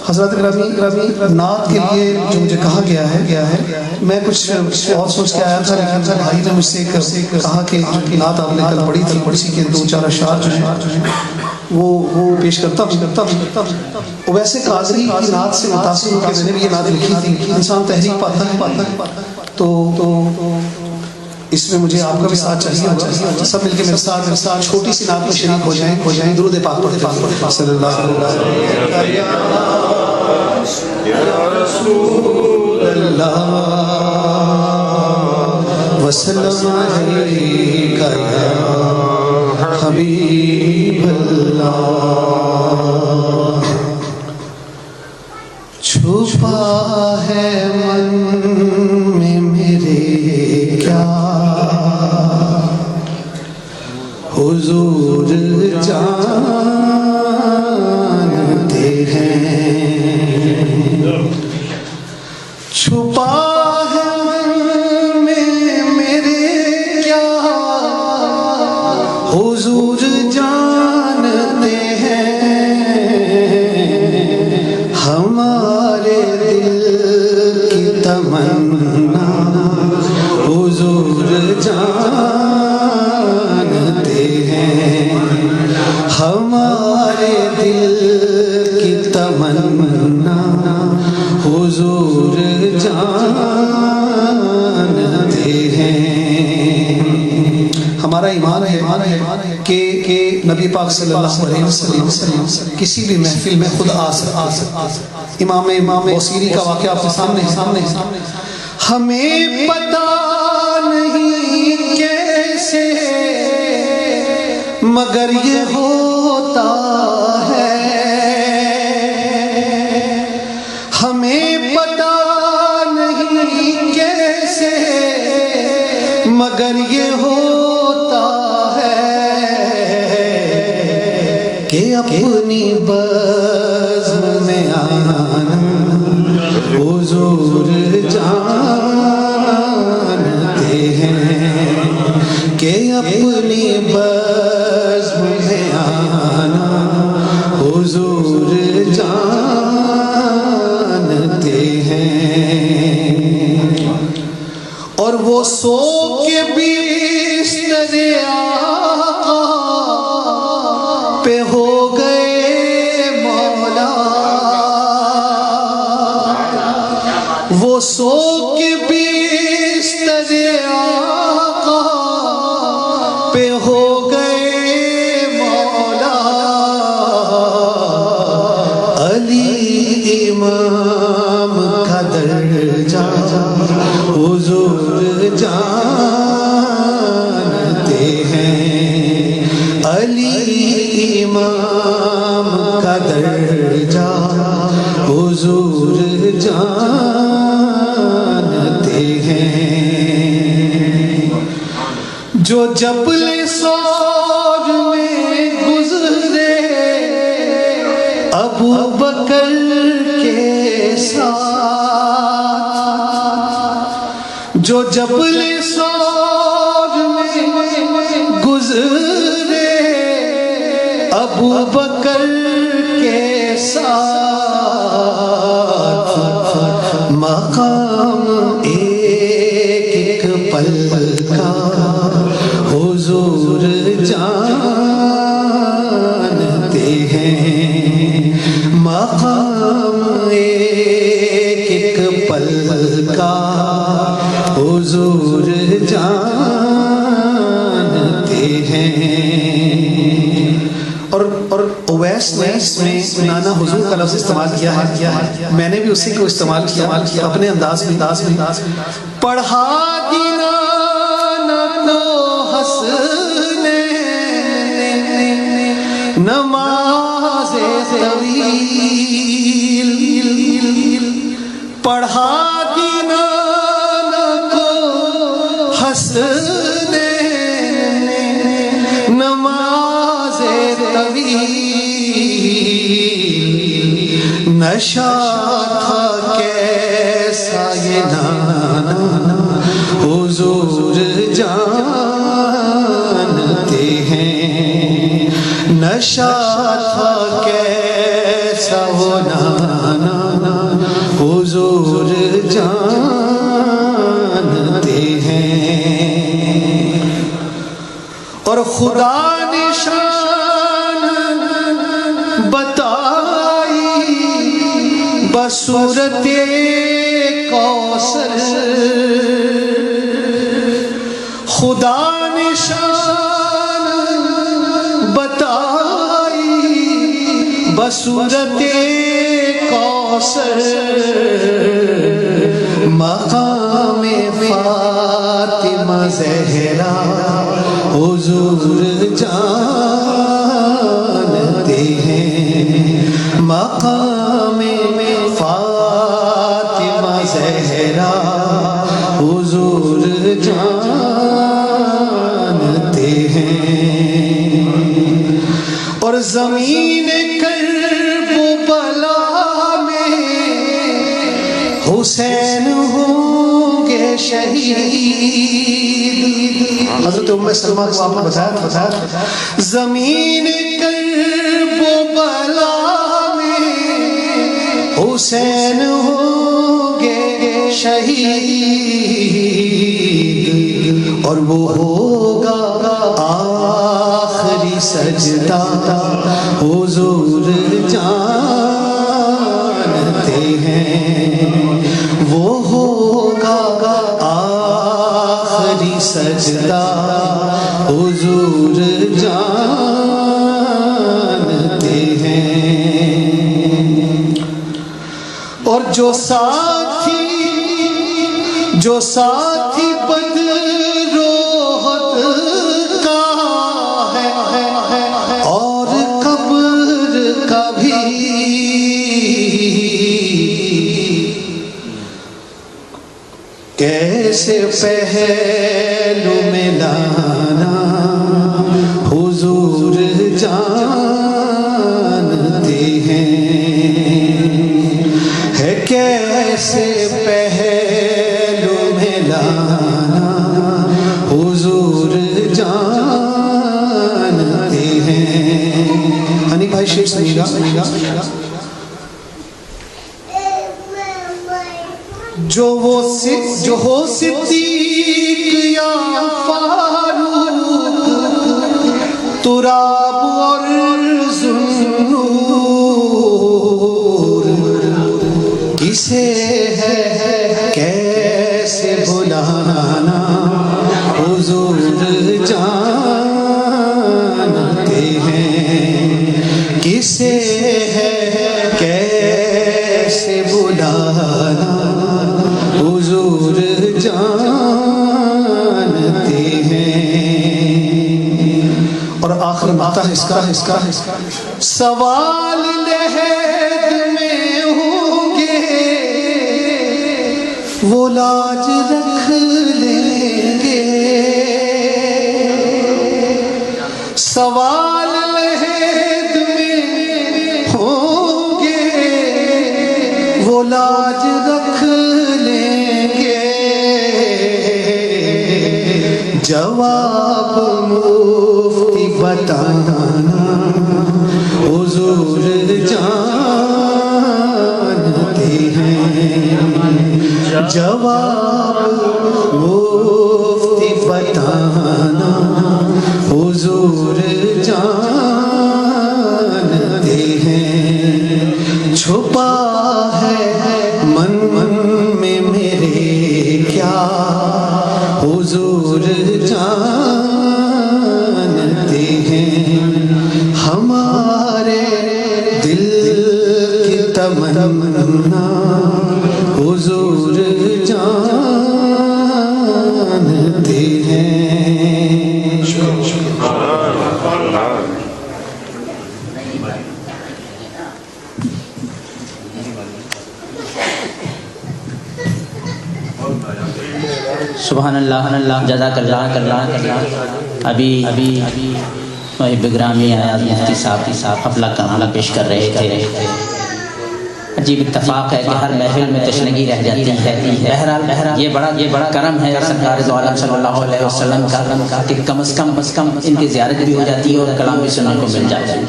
حضرات گرامی، نعت کے لیے جو مجھے کہا گیا ہے میں کچھ اور سوچ کے آیا تھا، لیکن بھائی نے مجھ سے کہا کہ نعت آپ نے کل پڑھی تھی، اسی کے 2-4 اشعار جو ہیں وہ پیش کرتا ہوں۔ ویسے قادری کی نعت سے متاثر ہو کے میں نے بھی یہ نعت لکھی تھی۔ انسان تحریک پاتا ہے تو اس میں مجھے آپ کا بھی ساتھ چاہیے ہوگا، سب مل کے میرے ساتھ چھوٹی سی نعت میں شریک ہو جائیں۔ درود پاک پڑھتے صلی اللہ علیہ وسلم علیکہ یا حبیب اللہ۔ چھپا ہے من میں میرے کیا حضور جانتے ہیں، چھپا ہے من میں میرے کیا حضور جانتے ہیں، ہمارے دل کی تمنا حضور جانتے ہیں، ہمارے دل کی تمنا حضور جانتے ہیں۔ ہمارا ایمان ہے کہ نبی پاک صلی اللہ علیہ وسلم کسی بھی محفل میں خود آ سکتا۔ امام بوصیری کا واقعہ آپ کے سامنے ہمیں پتہ نہیں کیسے مگر یہ ہوتا ہے، ہمیں پتہ نہیں کیسے مگر یہ ہوتا ہے کہ اپنی بزم میں آنا حضور جانتے ہیں، کہ اپنی بزم میں آنا حضور جانتے ہیں۔ اور وہ سو کے بستر آقا پہ ہو گئے مولا، وہ سو کے بستر آقا پہ ہو گئے مولا، علی امام کا درجہ حضور جانتے ہیں، علی امام کا درجہ حضور جانتے ہیں۔ جو جبل صور میں گزرے ابو بکر کے ساتھ، جو جبل صور میں گزرے ابو بکر کے ساتھ، مقام ایک پل کا حضور جانتے ہیں، مقام ایک پل کا حضور جانتے ہیں۔ اور اویس نے نانا حضور کا لفظ استعمال کیا ہے، میں نے بھی اسی کو استعمال کیا اپنے انداز میں۔ پڑھا دی نانا کو حسنے نماز طویل، پڑھا دی نانا کو حسنے نماز طویل، نشا تھا کیسا یہ نانا حضور جانتے ہیں، نشا تھا کیسا وہ نانا اور خدا نے شان بتائی بصورت کوثر، خدا نے شان بتائی بصورت کوثر، مقام فاطمہ زہرا حضور جانتے ہیں، مقام فاطمہ زہرا حضور جانتے ہیں۔ اور زمین کرب و بلا میں حسین ہوں گے شہید، حضرت ام سلمہ کو آپ نے بتایا زمین کرب و بلا میں حسین ہوں گے شہید، اور وہ ہوگا آخری سجدہ حضور جانتے ہیں، وہ ہوگا آخری سجدہ حضور جانتے ہیں۔ اور جو ساتھی بدروحت کا ہے اور قبر کا بھی، کیسے پہلو میں لانا حضور جانتے ہیں، ہے کیسے پہلو میں لانا حضور جانتے ہیں۔ ہنی بھائی شیر سنیے گا۔ جو ہو صدیق یا فاروق تراب اور ذوالنور، کسے ہے کیسے بلانا حضور جانتے ہیں، کسے ہے کیسے بلانا حضور جانتے ہیں۔ اور آخر مقطع اس کا سوال لحد میں ہوں گے وہ لاج رکھ لیں گے، سوال لحد میں ہوں گے وہ لاج رکھ لیں گے، جواب مفتی بتانا حضور جانتے ہیں، جواب مفتی بتانا حضور جانتے ہیں، چھپا ہے من میں میرے کیا حضور جانتے ہیں، ہمارے دل کی تمنا حضور جانتے ہیں۔ سبحان اللہ، جزاک اللہ۔ ابھی محب گرامی آیات مفتی صاحب حفلہ کاملہ پیش کر رہے تھے۔ عجیب اتفاق ہے کہ ہر محفل میں تشنگی رہ جاتی ہے۔ بہرحال یہ بڑا کرم ہے سرکار دو عالم صلی اللہ علیہ وسلم کا کہ کم از کم ان کی زیارت بھی ہو جاتی ہے اور کلام بھی سننے کو مل جاتا ہے۔